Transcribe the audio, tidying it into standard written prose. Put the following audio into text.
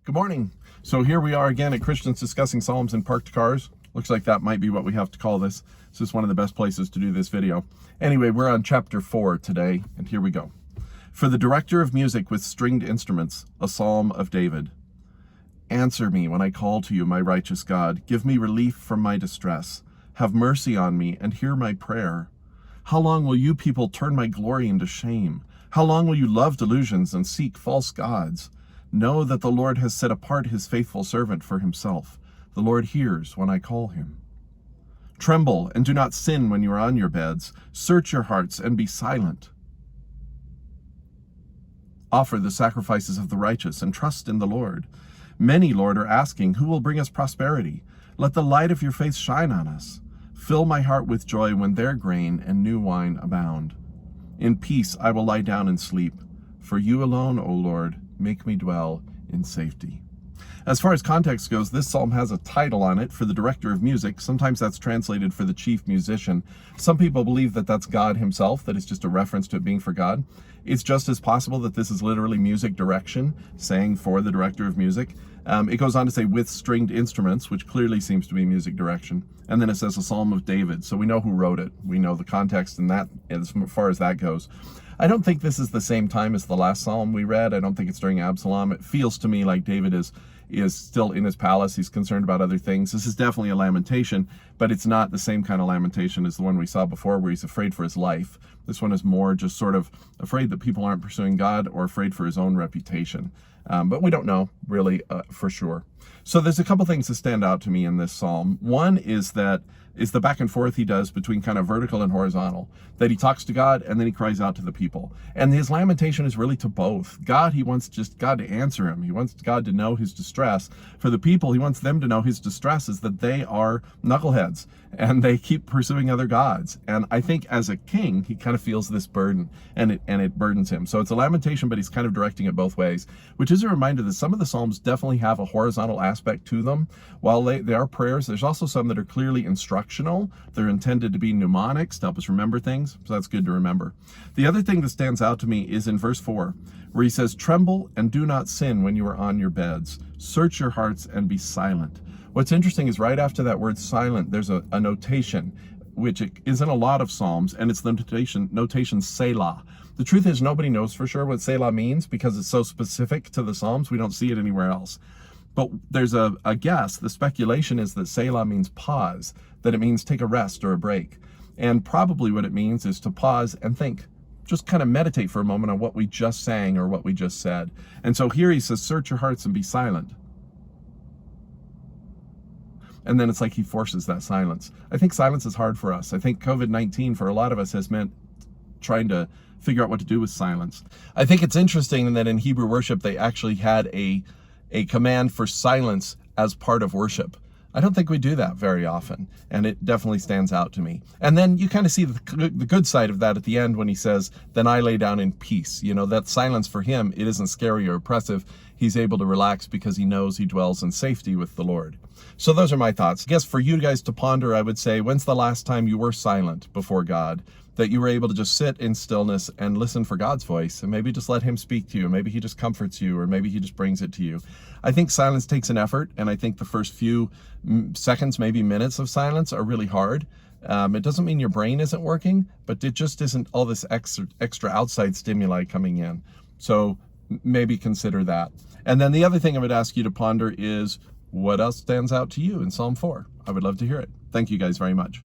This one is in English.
Good morning. So here we are again at Christians Discussing Psalms in Parked Cars. Looks like that might be what we have to call this. This is one of the best places to do this video. Anyway, we're on chapter 4 today, and here we go. For the director of music with stringed instruments, a psalm of David. Answer me when I call to you, my righteous God. Give me relief from my distress. Have mercy on me and hear my prayer. How long will you people turn my glory into shame? How long will you love delusions and seek false gods? Know that the Lord has set apart his faithful servant for himself. The Lord hears when I call him. Tremble and do not sin when you are on your beds. Search your hearts and be silent. Offer the sacrifices of the righteous and trust in the Lord. Many, Lord, are asking, who will bring us prosperity? Let the light of your face shine on us. Fill my heart with joy when their grain and new wine abound. In peace I will lie down and sleep. For you alone, O Lord, make me dwell in safety. As far as context goes, this psalm has a title on it for the director of music. Sometimes that's translated for the chief musician. Some people believe that that's God himself, that it's just a reference to it being for God. It's just as possible that this is literally music direction, saying for the director of music. It goes on to say with stringed instruments, which clearly seems to be music direction. And then it says a psalm of David. So we know who wrote it. We know the context in that, as far as that goes. I don't think this is the same time as the last psalm we read. I don't think it's during Absalom. It feels to me like David is still in his palace. He's concerned about other things. This is definitely a lamentation, but it's not the same kind of lamentation as the one we saw before where he's afraid for his life. This one is more just sort of afraid that people aren't pursuing God or afraid for his own reputation. But we don't know really for sure. So there's a couple things that stand out to me in this psalm. One is the back and forth he does between kind of vertical and horizontal, that he talks to God and then he cries out to the people. And his lamentation is really to both. God, he wants just God to answer him. He wants God to know his distress. For the people, he wants them to know his distress is that they are knuckleheads and they keep pursuing other gods. And I think as a king, he kind of feels this burden and it burdens him. So it's a lamentation, but he's kind of directing it both ways, which is a reminder that some of the Psalms definitely have a horizontal aspect to them. While they are prayers, there's also some that are clearly instructional. They're intended to be mnemonics to help us remember things. So that's good to remember. The other thing that stands out to me is in verse 4, where he says, tremble and do not sin when you are on your beds. Search your hearts and be silent. What's interesting is right after that word silent, there's a notation, which is in a lot of Psalms, and it's the notation Selah. The truth is nobody knows for sure what Selah means because it's so specific to the Psalms. We don't see it anywhere else. But there's a guess. The speculation is that Selah means pause, that it means take a rest or a break. And probably what it means is to pause and think. Just kind of meditate for a moment on what we just sang or what we just said. And so here he says, search your hearts and be silent. And then it's like he forces that silence. I think silence is hard for us. I think COVID-19 for a lot of us has meant trying to figure out what to do with silence. I think it's interesting that in Hebrew worship, they actually had a command for silence as part of worship. I don't think we do that very often, and it definitely stands out to me. And then you kind of see the good side of that at the end when he says, then I lay down in peace. You know, that silence for him, it isn't scary or oppressive. He's able to relax because he knows he dwells in safety with the Lord. So those are my thoughts. I guess for you guys to ponder, I would say, when's the last time you were silent before God? That you were able to just sit in stillness and listen for God's voice and maybe just let him speak to you. Maybe he just comforts you or maybe he just brings it to you. I think silence takes an effort, and I think the first few seconds, maybe minutes of silence are really hard. It doesn't mean your brain isn't working, but it just isn't all this extra outside stimuli coming in. So maybe consider that. And then the other thing I would ask you to ponder is what else stands out to you in Psalm 4? I would love to hear it. Thank you guys very much.